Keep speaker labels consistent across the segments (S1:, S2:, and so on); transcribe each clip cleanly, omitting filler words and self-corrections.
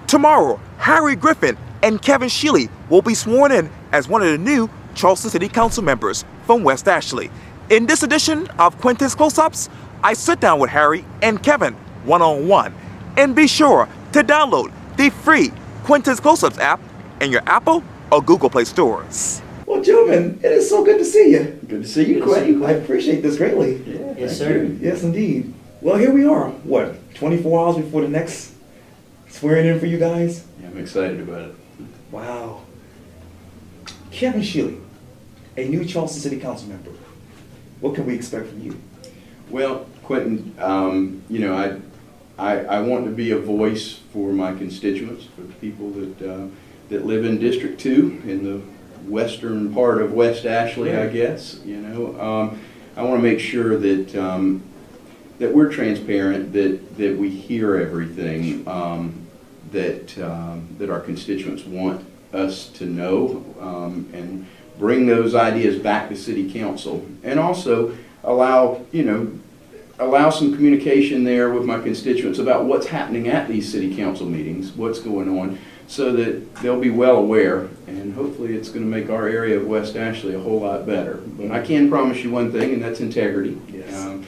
S1: Tomorrow, Harry Griffin and Kevin Shealy will be sworn in as one of the new Charleston City Council members from West Ashley. In this edition of Quintins CloseUps, I sit down with Harry and Kevin one-on-one. And be sure to download the free Quintins CloseUps app in your Apple or Google Play stores. Well, gentlemen, it is so good to see you.
S2: Good to see you, Quintin.
S1: I appreciate this greatly.
S2: Yeah,
S3: yes, sir.
S1: Yes, indeed. Well, here we are. What, 24 hours before the next swearing in for you guys?
S2: Yeah, I'm excited about it.
S1: Wow. Kevin Shealy, a new Charleston City Council member. What can we expect from you?
S2: Well, Quintin, you know, I want to be a voice for my constituents, for the people that live in District 2 in the western part of West Ashley, I guess. You know, I want to make sure that that we're transparent, that we hear everything that our constituents want us to know, and bring those ideas back to City Council, and also allow some communication there with my constituents about what's happening at these City Council meetings, what's going on, so that they'll be well aware, and hopefully it's going to make our area of West Ashley a whole lot better. But I can promise you one thing, and that's integrity.
S1: Yes.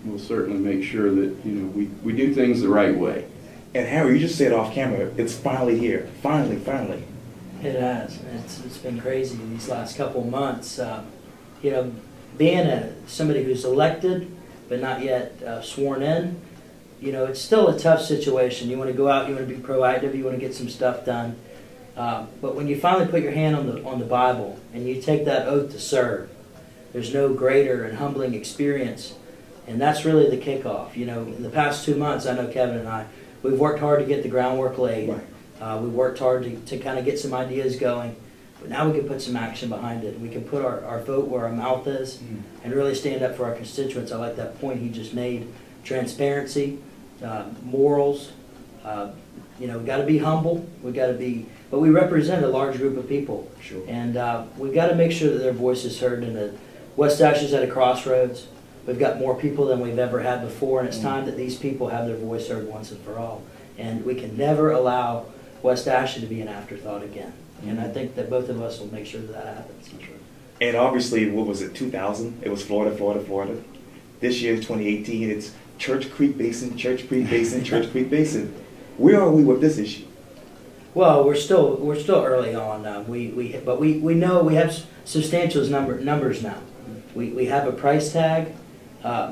S2: We'll certainly make sure that we do things the right way.
S1: And Harry, you just said off camera, it's finally here. Finally.
S3: It has. It's been crazy these last couple of months. You know, being somebody who's elected but not yet sworn in, you know, it's still a tough situation. You want to go out, you want to be proactive, you want to get some stuff done. But when you finally put your hand on the Bible and you take that oath to serve, there's no greater and humbling experience. And that's really the kickoff. You know, in the past 2 months, I know Kevin and I, we've worked hard to get the groundwork laid. Right. We worked hard to kind of get some ideas going. But now we can put some action behind it. We can put our vote where our mouth is and really stand up for our constituents. I like that point he just made. Transparency, morals. You know, we've got to be humble. We've got to be, but we represent a large group of people.
S1: Sure.
S3: And we've got to make sure that their voice is heard. And West Ashley's at a crossroads. We've got more people than we've ever had before, and it's time that these people have their voice heard once and for all. And we can never allow West Ashley to be an afterthought again. And I think that both of us will make sure that happens.
S1: And obviously, what was it, 2000? It was Florida. This year, 2018, it's Church Creek Basin, Church Creek Basin, Church Creek Basin. Where are we with this issue?
S3: Well, we're still early on. But we know we have substantial numbers now. We have a price tag.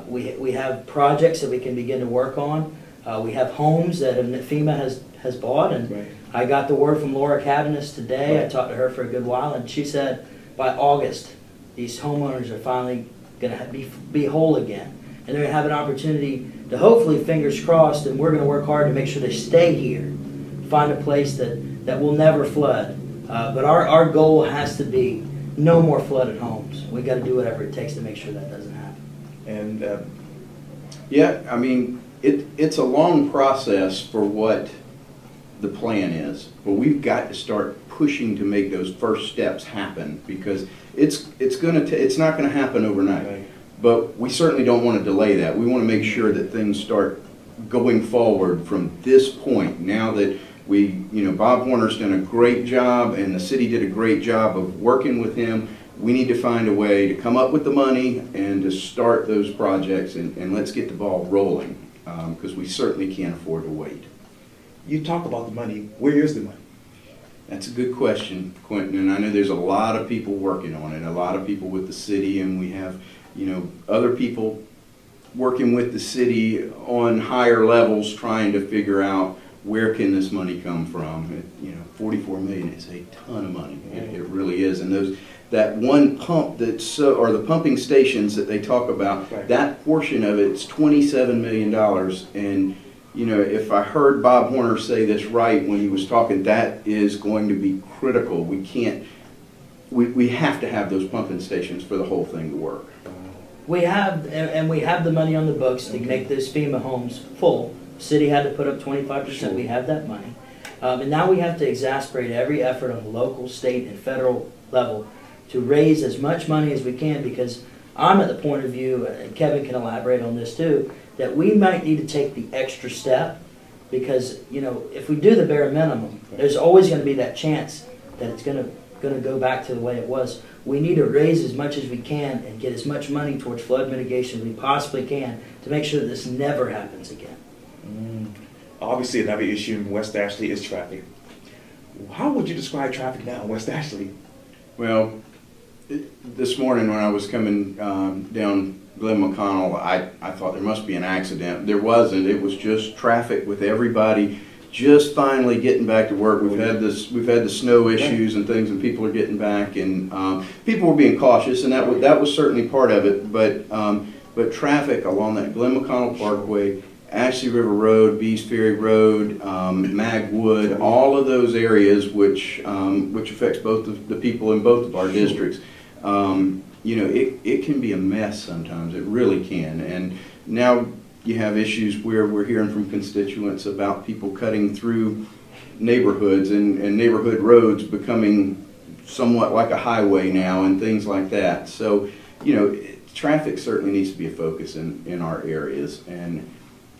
S3: We have projects that we can begin to work on. We have homes that FEMA has bought, and
S1: right.
S3: I got the word from Laura Cabanis today. Right. I talked to her for a good while, and she said by August these homeowners are finally going to be whole again, and they're going to have an opportunity to, hopefully, fingers crossed, and we're going to work hard to make sure they stay here, find a place that will never flood. But our goal has to be no more flooded homes. We've got to do whatever it takes to make sure that doesn't happen.
S1: And
S2: yeah, I mean, it's a long process for what the plan is, but we've got to start pushing to make those first steps happen, because it's not going to happen overnight. Right. But we certainly don't want to delay that. We want to make sure that things start going forward from this point. Now that Bob Horner's done a great job and the city did a great job of working with him, we need to find a way to come up with the money and to start those projects, and let's get the ball rolling, because we certainly can't afford to wait.
S1: You talk about the money. Where is the money?
S2: That's a good question, Quintin, and I know there's a lot of people working on it, a lot of people with the city, and we have other people working with the city on higher levels trying to figure out where can this money come from. $44 million is a ton of money. It really is, and that one pump or the pumping stations that they talk about, right. That portion of it's $27 million, and if I heard Bob Horner say this right when he was talking, that is going to be critical. We have to have those pumping stations for the whole thing to work.
S3: We have the money on the books to make those FEMA homes full. The city had to put up 25%. Sure. We have that money. And now we have to exasperate every effort on the local, state, and federal level to raise as much money as we can, because I'm at the point of view, and Kevin can elaborate on this too, that we might need to take the extra step Because, you know, if we do the bare minimum, there's always going to be that chance that it's going to go back to the way it was. We need to raise as much as we can and get as much money towards flood mitigation as we possibly can to make sure that this never happens again.
S1: Obviously, another issue in West Ashley is traffic. How would you describe traffic now in West Ashley?
S2: Well, this morning when I was coming down Glen McConnell, I thought there must be an accident. There wasn't. It was just traffic with everybody just finally getting back to work. We've had the snow issues and things, and people are getting back, and people were being cautious, and that was certainly part of it. But traffic along that Glen McConnell Parkway, Ashley River Road, Bees Ferry Road, Magwood, all of those areas which affects both the people in both of our districts. You know, it can be a mess sometimes. It really can. And now you have issues where we're hearing from constituents about people cutting through neighborhoods and neighborhood roads becoming somewhat like a highway now and things like that. So, you know, traffic certainly needs to be a focus in our areas. And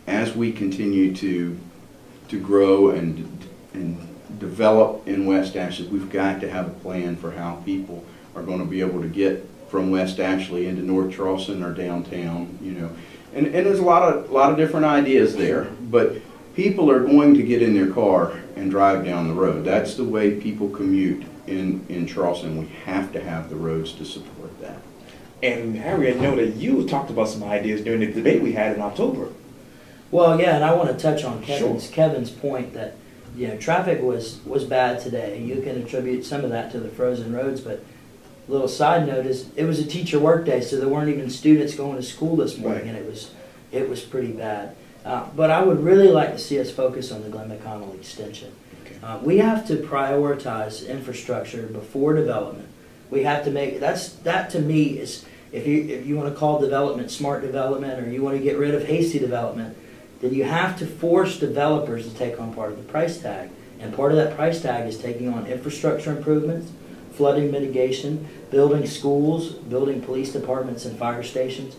S2: as we continue to grow and develop in West Ashley, we've got to have a plan for how people are going to be able to get from West Ashley into North Charleston or downtown, you know. And there's a lot of different ideas there, but people are going to get in their car and drive down the road. That's the way people commute in Charleston. We have to have the roads to support that.
S1: And Harry, I know that you talked about some ideas during the debate we had in October.
S3: Well, yeah, and I want to touch on Kevin's point that, you know, traffic was bad today. You can attribute some of that to the frozen roads, but little side note is it was a teacher work day, so there weren't even students going to school this morning, and it was pretty bad. But I would really like to see us focus on the Glen McConnell extension. Okay. We have to prioritize infrastructure before development. We have to make that to me is if you want to call development smart development, or you want to get rid of hasty development, then you have to force developers to take on part of the price tag. And part of that price tag is taking on infrastructure improvements, flooding mitigation, building schools, building police departments and fire stations.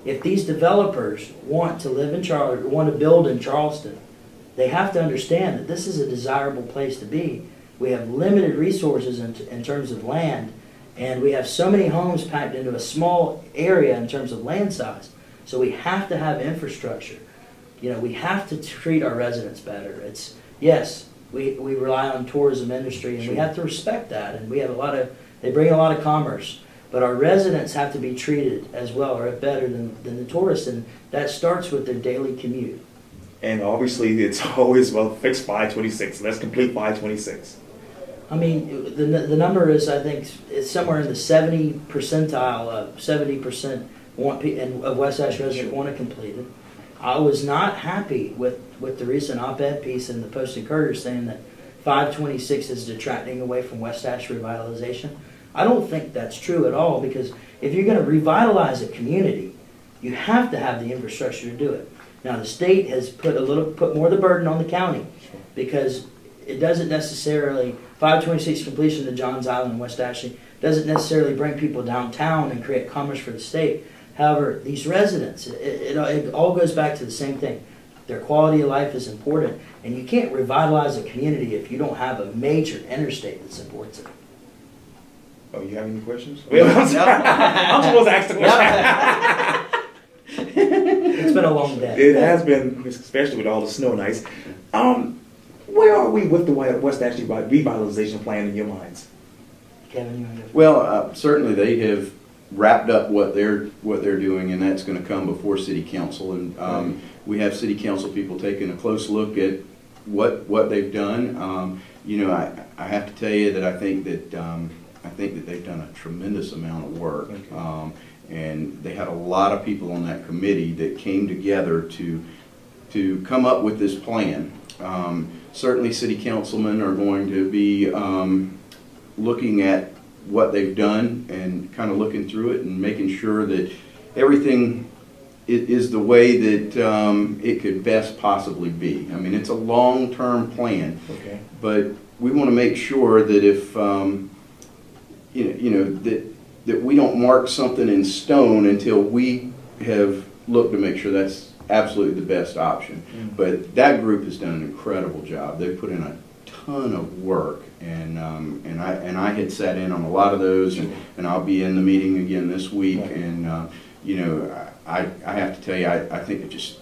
S3: If these developers want to live in Charleston, want to build in Charleston, they have to understand that this is a desirable place to be. We have limited resources in terms of land, and we have so many homes packed into a small area in terms of land size. So we have to have infrastructure. You know, we have to treat our residents better. Yes, we rely on tourism industry, and we have to respect that. And we have they bring a lot of commerce, but our residents have to be treated as well or better than the tourists, and that starts with their daily commute.
S1: And obviously, it's always, well, fix 526. Let's complete 526.
S3: I mean, the number is, I think, it's somewhere in the 70 percentile of 70% of West Ashley residents want to complete it. I was not happy with the recent op-ed piece in the Post-Courier saying that 526 is detracting away from West Ashley revitalization. I don't think that's true at all, because if you're going to revitalize a community, you have to have the infrastructure to do it. Now, the state has put more of the burden on the county, because it doesn't necessarily, 526 completion to Johns Island and West Ashley doesn't necessarily bring people downtown and create commerce for the state. However, these residents, it all goes back to the same thing. Their quality of life is important, and you can't revitalize a community if you don't have a major interstate that supports it.
S1: Oh, you have any questions? I'm supposed to ask the question.
S3: It's been a long day.
S1: It has been, especially with all the snow and ice. Where are we with the West Ashley revitalization plan in your minds?
S3: Kevin, you want to go?
S2: Well, certainly they have wrapped up what they're doing, and that's going to come before City Council. And we have City Council people taking a close look at what they've done. You know, I have to tell you that I think that they've done a tremendous amount of work. Okay. And they had a lot of people on that committee that came together to come up with this plan. Certainly City Councilmen are going to be looking at what they've done and kind of looking through it and making sure that everything is the way that it could best possibly be. I mean, it's a long-term plan, okay, but we want to make sure that if that we don't mark something in stone until we have looked to make sure that's absolutely the best option. But that group has done an incredible job. They've put in a ton of work, and I had sat in on a lot of those, and I'll be in the meeting again this week. And you know, I have to tell you, I think it just,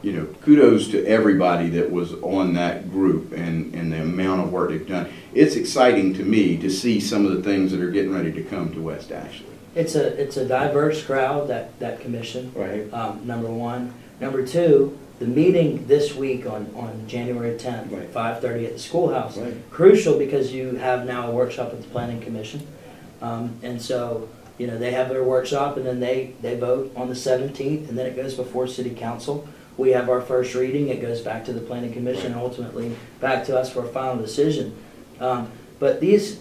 S2: you know, kudos to everybody that was on that group and the amount of work they've done. It's exciting to me to see some of the things that are getting ready to come to West Ashley. It's
S3: a diverse crowd, that commission.
S4: Right.
S3: Number one. Number two, the meeting this week on January 10th,
S4: right.
S3: 5:30 at the schoolhouse.
S4: Right.
S3: Crucial because you have now a workshop at the Planning Commission, and so you know they have their workshop and then they vote on the 17th, and then it goes before City Council. We have our first reading. It goes back to the Planning Commission, and ultimately back to us for a final decision. But this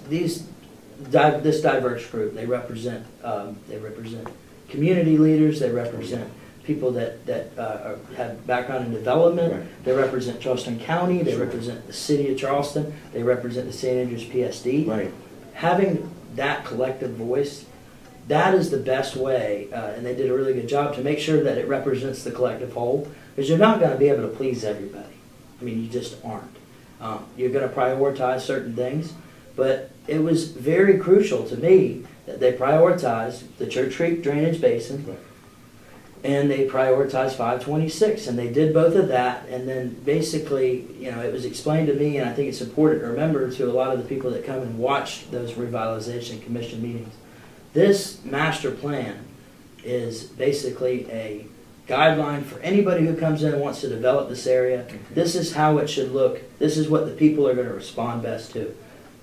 S3: diverse group, they represent community leaders. They represent people that have background in development. Right. They represent Charleston County. They represent the city of Charleston. They represent the St. Andrews PSD.
S4: Right.
S3: Having that collective voice, that is the best way, and they did a really good job to make sure that it represents the collective whole, because you're not going to be able to please everybody. I mean, you just aren't. You're going to prioritize certain things, but it was very crucial to me that they prioritized the Church Creek Drainage Basin, right. And they prioritized 526, and they did both of that. And then basically, you know, it was explained to me, and I think it's important to remember to a lot of the people that come and watch those revitalization commission meetings. This master plan is basically a guideline for anybody who comes in and wants to develop this area. Okay. This is how it should look. This is what the people are going to respond best to.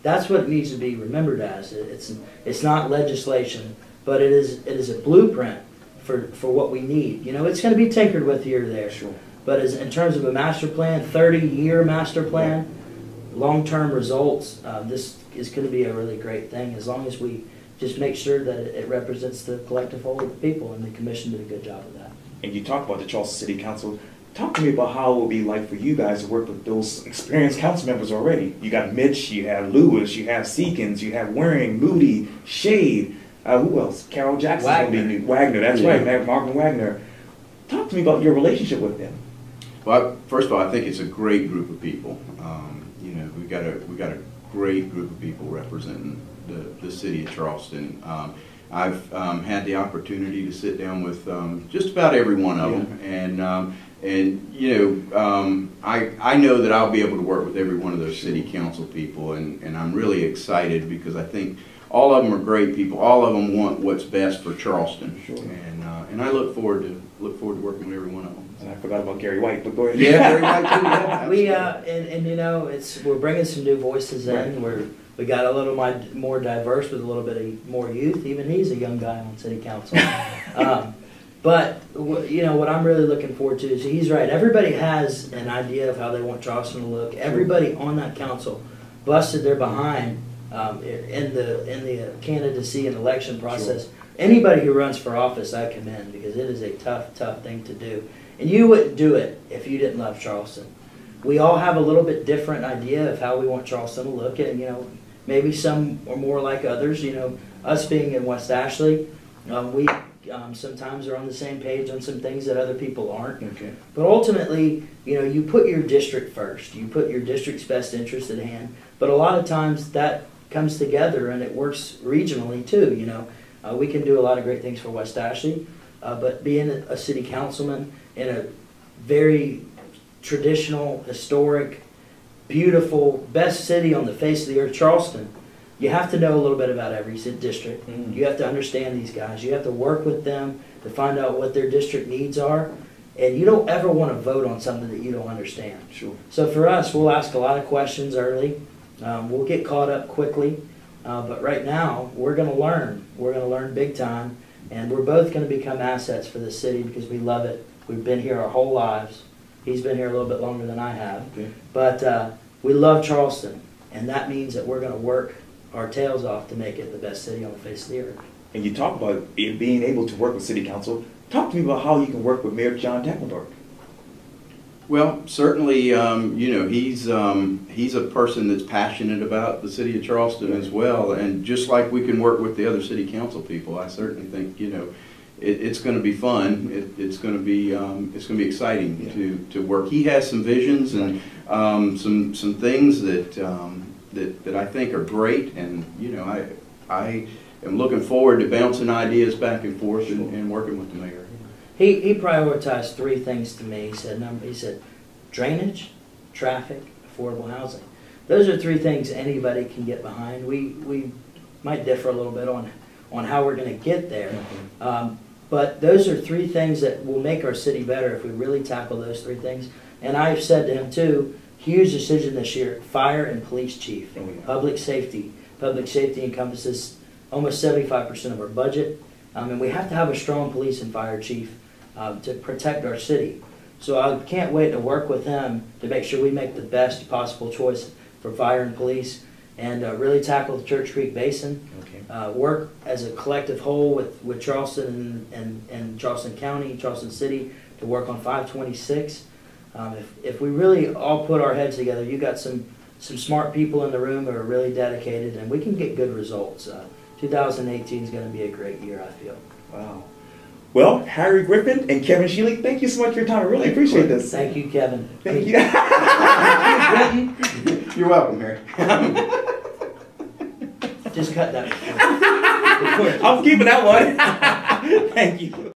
S3: That's what it needs to be remembered as. It's not legislation, but it is a blueprint for what we need. You know, it's going to be tinkered with here or there. Sure. But in terms of a master plan, 30-year master plan, long-term results, this is going to be a really great thing as long as we just make sure that it represents the collective whole of the people, and the commission did a good job of that.
S4: And you talk about the Charleston City Council. Talk to me about how it would be like for you guys to work with those experienced council members already. You got Mitch, you have Lewis, you have Seekins, you have Waring, Moody, Shade. Who else? Carol Jackson's going to be new. Wagner, that's right, Marvin Wagner. Talk to me about your relationship with them.
S2: Well, first of all, I think it's a great group of people. You know, we got a great group of people representing the city of Charleston. I've had the opportunity to sit down with just about every one of them, and you know, I know that I'll be able to work with every one of those city council people, and I'm really excited because I think all of them are great people. All of them want what's best for Charleston, sure. And I look forward to working with every one of them.
S4: And I forgot about Gary White, but go ahead.
S2: Yeah, Gary White too. Yeah,
S3: and you know, we're bringing some new voices in.
S4: Right.
S3: We got a little more diverse with a little bit of more youth. Even he's a young guy on city council. But you know what I'm really looking forward to is he's right. Everybody has an idea of how they want Charleston to look. Everybody on that council busted their behind in the candidacy and election process. Sure. Anybody who runs for office, I commend, because it is a tough thing to do. And you wouldn't do it if you didn't love Charleston. We all have a little bit different idea of how we want Charleston to look, and you know, maybe some are more like others. You know, us being in West Ashley, we sometimes are on the same page on some things that other people aren't.
S4: Okay.
S3: But ultimately, you know, you put your district first. You put your district's best interest at hand. But a lot of times that comes together and it works regionally too. You know, we can do a lot of great things for West Ashley, but being a city councilman in a very traditional, historic, beautiful, best city on the face of the earth, Charleston, you have to know a little bit about every district. Mm-hmm. You have to understand these guys. You have to work with them to find out what their district needs are. And you don't ever want to vote on something that you don't understand.
S4: Sure.
S3: So for us, we'll ask a lot of questions early. We'll get caught up quickly. But right now, we're going to learn. We're going to learn big time. And we're both going to become assets for the city because we love it. We've been here our whole lives. He's been here a little bit longer than I have. Okay. But we love Charleston. And that means that we're going to work our tails off to make it the best city on the face of the earth.
S4: And you talk about being able to work with city council. Talk to me about how you can work with Mayor John Tecklenburg.
S2: Well, certainly, you know, he's a person that's passionate about the city of Charleston as well. And just like we can work with the other city council people, I certainly think, you know, it's going to be fun. It's going to be exciting to work. He has some visions and some things that I think are great, and you know, I am looking forward to bouncing ideas back and forth and working with the mayor.
S3: He prioritized 3 things to me. He said drainage, traffic, affordable housing. Those are 3 things anybody can get behind. We might differ a little bit on how we're going to get there. But those are 3 things that will make our city better if we really tackle those 3 things. And I've said to him too, huge decision this year, fire and police chief, public safety. Public safety encompasses almost 75% of our budget. And we have to have a strong police and fire chief to protect our city. So I can't wait to work with him to make sure we make the best possible choice for fire and police, and really tackle the Church Creek Basin. Work as a collective whole with Charleston and Charleston County, Charleston City, to work on 526. If we really all put our heads together, you got some smart people in the room who are really dedicated, and we can get good results. 2018 is going to be a great year, I feel.
S4: Wow. Well, Harry Griffin and Kevin Shealy, thank you so much for your time. I really appreciate this.
S3: Thank you, Kevin.
S4: Thank you.
S2: You're welcome, Harry.
S3: Just cut that.
S4: I'm keeping that one. Thank you.